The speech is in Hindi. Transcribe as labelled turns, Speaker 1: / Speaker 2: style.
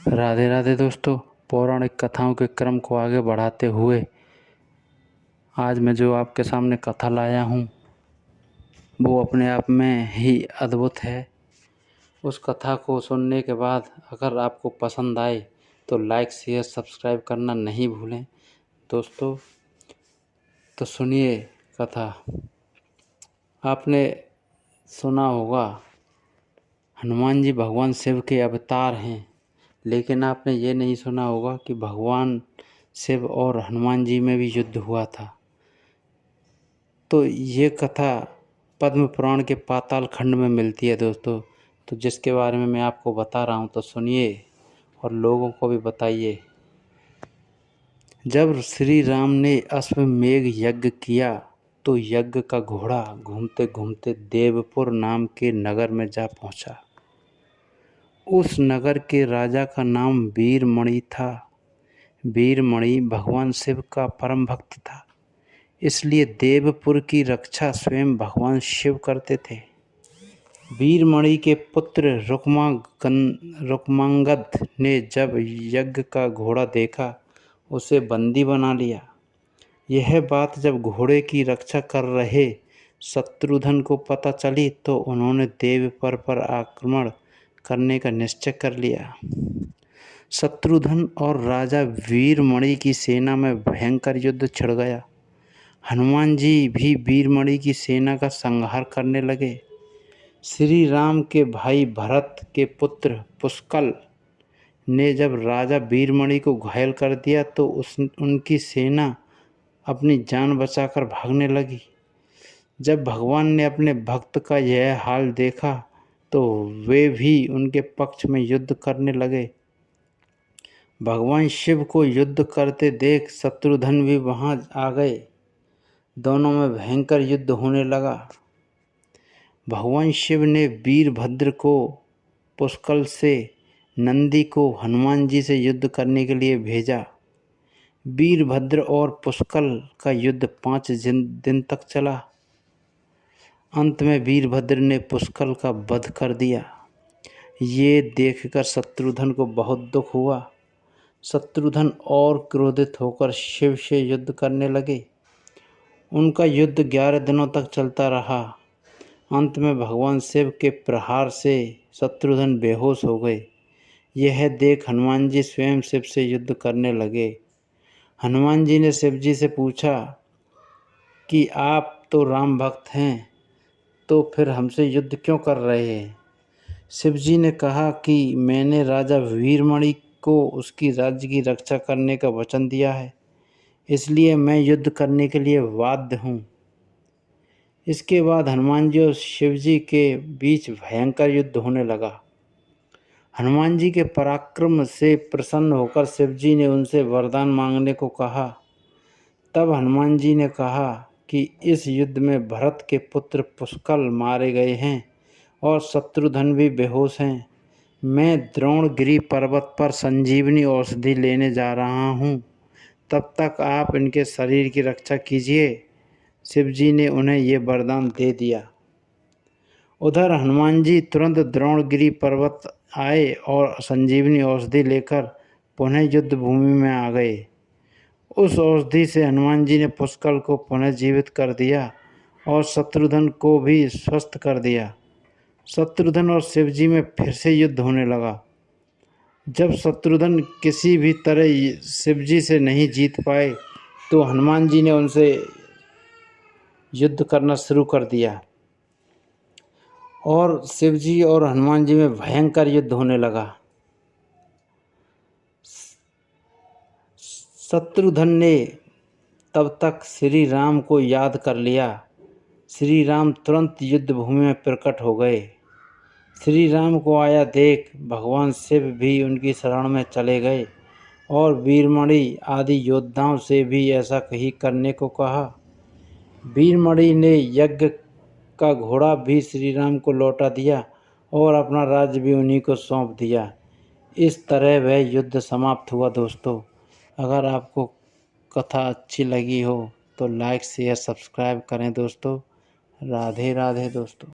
Speaker 1: राधे राधे दोस्तों। पौराणिक कथाओं के क्रम को आगे बढ़ाते हुए आज मैं जो आपके सामने कथा लाया हूँ वो अपने आप में ही अद्भुत है। उस कथा को सुनने के बाद अगर आपको पसंद आए तो लाइक शेयर सब्सक्राइब करना नहीं भूलें दोस्तों। तो सुनिए कथा। आपने सुना होगा हनुमान जी भगवान शिव के अवतार हैं, लेकिन आपने ये नहीं सुना होगा कि भगवान शिव और हनुमान जी में भी युद्ध हुआ था। तो ये कथा पद्म पुराण के पाताल खंड में मिलती है दोस्तों। तो जिसके बारे में मैं आपको बता रहा हूँ तो सुनिए और लोगों को भी बताइए। जब श्री राम ने अश्वमेध यज्ञ किया तो यज्ञ का घोड़ा घूमते घूमते देवपुर नाम के नगर में जा पहुंचा। उस नगर के राजा का नाम वीरमणि था। वीरमणि भगवान शिव का परम भक्त था, इसलिए देवपुर की रक्षा स्वयं भगवान शिव करते थे। वीरमणि के पुत्र रुक्मांगद ने जब यज्ञ का घोड़ा देखा उसे बंदी बना लिया। यह बात जब घोड़े की रक्षा कर रहे शत्रुघ्न को पता चली तो उन्होंने देवपुर पर आक्रमण करने का निश्चय कर लिया। शत्रुघ्न और राजा वीरमणि की सेना में भयंकर युद्ध छिड़ गया। हनुमान जी भी वीरमणि की सेना का संहार करने लगे। श्री राम के भाई भरत के पुत्र पुष्कल ने जब राजा वीरमणि को घायल कर दिया तो उनकी सेना अपनी जान बचाकर भागने लगी। जब भगवान ने अपने भक्त का यह हाल देखा तो वे भी उनके पक्ष में युद्ध करने लगे। भगवान शिव को युद्ध करते देख शत्रुघ्न भी वहां आ गए। दोनों में भयंकर युद्ध होने लगा। भगवान शिव ने वीरभद्र को पुष्कल से नंदी को हनुमान जी से युद्ध करने के लिए भेजा। वीरभद्र और पुष्कल का युद्ध 5 दिन तक चला। अंत में वीरभद्र ने पुष्कल का वध कर दिया। ये देखकर शत्रुघ्न को बहुत दुख हुआ। शत्रुघ्न और क्रोधित होकर शिव से युद्ध करने लगे। उनका युद्ध 11 दिनों तक चलता रहा। अंत में भगवान शिव के प्रहार से शत्रुघ्न बेहोश हो गए। यह देख हनुमान जी स्वयं शिव से युद्ध करने लगे। हनुमान जी ने शिव जी से पूछा कि आप तो राम भक्त हैं, तो फिर हमसे युद्ध क्यों कर रहे हैं? शिव जी ने कहा कि मैंने राजा वीरमणि को उसकी राज्य की रक्षा करने का वचन दिया है, इसलिए मैं युद्ध करने के लिए बाध्य हूँ। इसके बाद हनुमान जी और शिव जी के बीच भयंकर युद्ध होने लगा। हनुमान जी के पराक्रम से प्रसन्न होकर शिव जी ने उनसे वरदान मांगने को कहा। तब हनुमान जी ने कहा कि इस युद्ध में भरत के पुत्र पुष्कल मारे गए हैं और शत्रुघ्न भी बेहोश हैं। मैं द्रोणगिरि पर्वत पर संजीवनी औषधि लेने जा रहा हूँ, तब तक आप इनके शरीर की रक्षा कीजिए। शिव जी ने उन्हें ये वरदान दे दिया। उधर हनुमान जी तुरंत द्रोणगिरि पर्वत आए और संजीवनी औषधि लेकर पुनः युद्ध भूमि में आ गए। उस औषधि से हनुमान जी ने पुष्कल को पुनः जीवित कर दिया और शत्रुघ्न को भी स्वस्थ कर दिया। शत्रुघ्न और शिव जी में फिर से युद्ध होने लगा। जब शत्रुघ्न किसी भी तरह शिव जी से नहीं जीत पाए तो हनुमान जी ने उनसे युद्ध करना शुरू कर दिया और शिव जी और हनुमान जी में भयंकर युद्ध होने लगा। शत्रुघ्न ने तब तक श्री राम को याद कर लिया। श्री राम तुरंत युद्ध भूमि में प्रकट हो गए। श्री राम को आया देख भगवान शिव भी उनकी शरण में चले गए और वीरमणि आदि योद्धाओं से भी ऐसा ही करने को कहा। वीरमणि ने यज्ञ का घोड़ा भी श्री राम को लौटा दिया और अपना राज्य भी उन्हीं को सौंप दिया। इस तरह वह युद्ध समाप्त हुआ दोस्तों। अगर आपको कथा अच्छी लगी हो तो लाइक शेयर सब्सक्राइब करें दोस्तों। राधे राधे दोस्तों।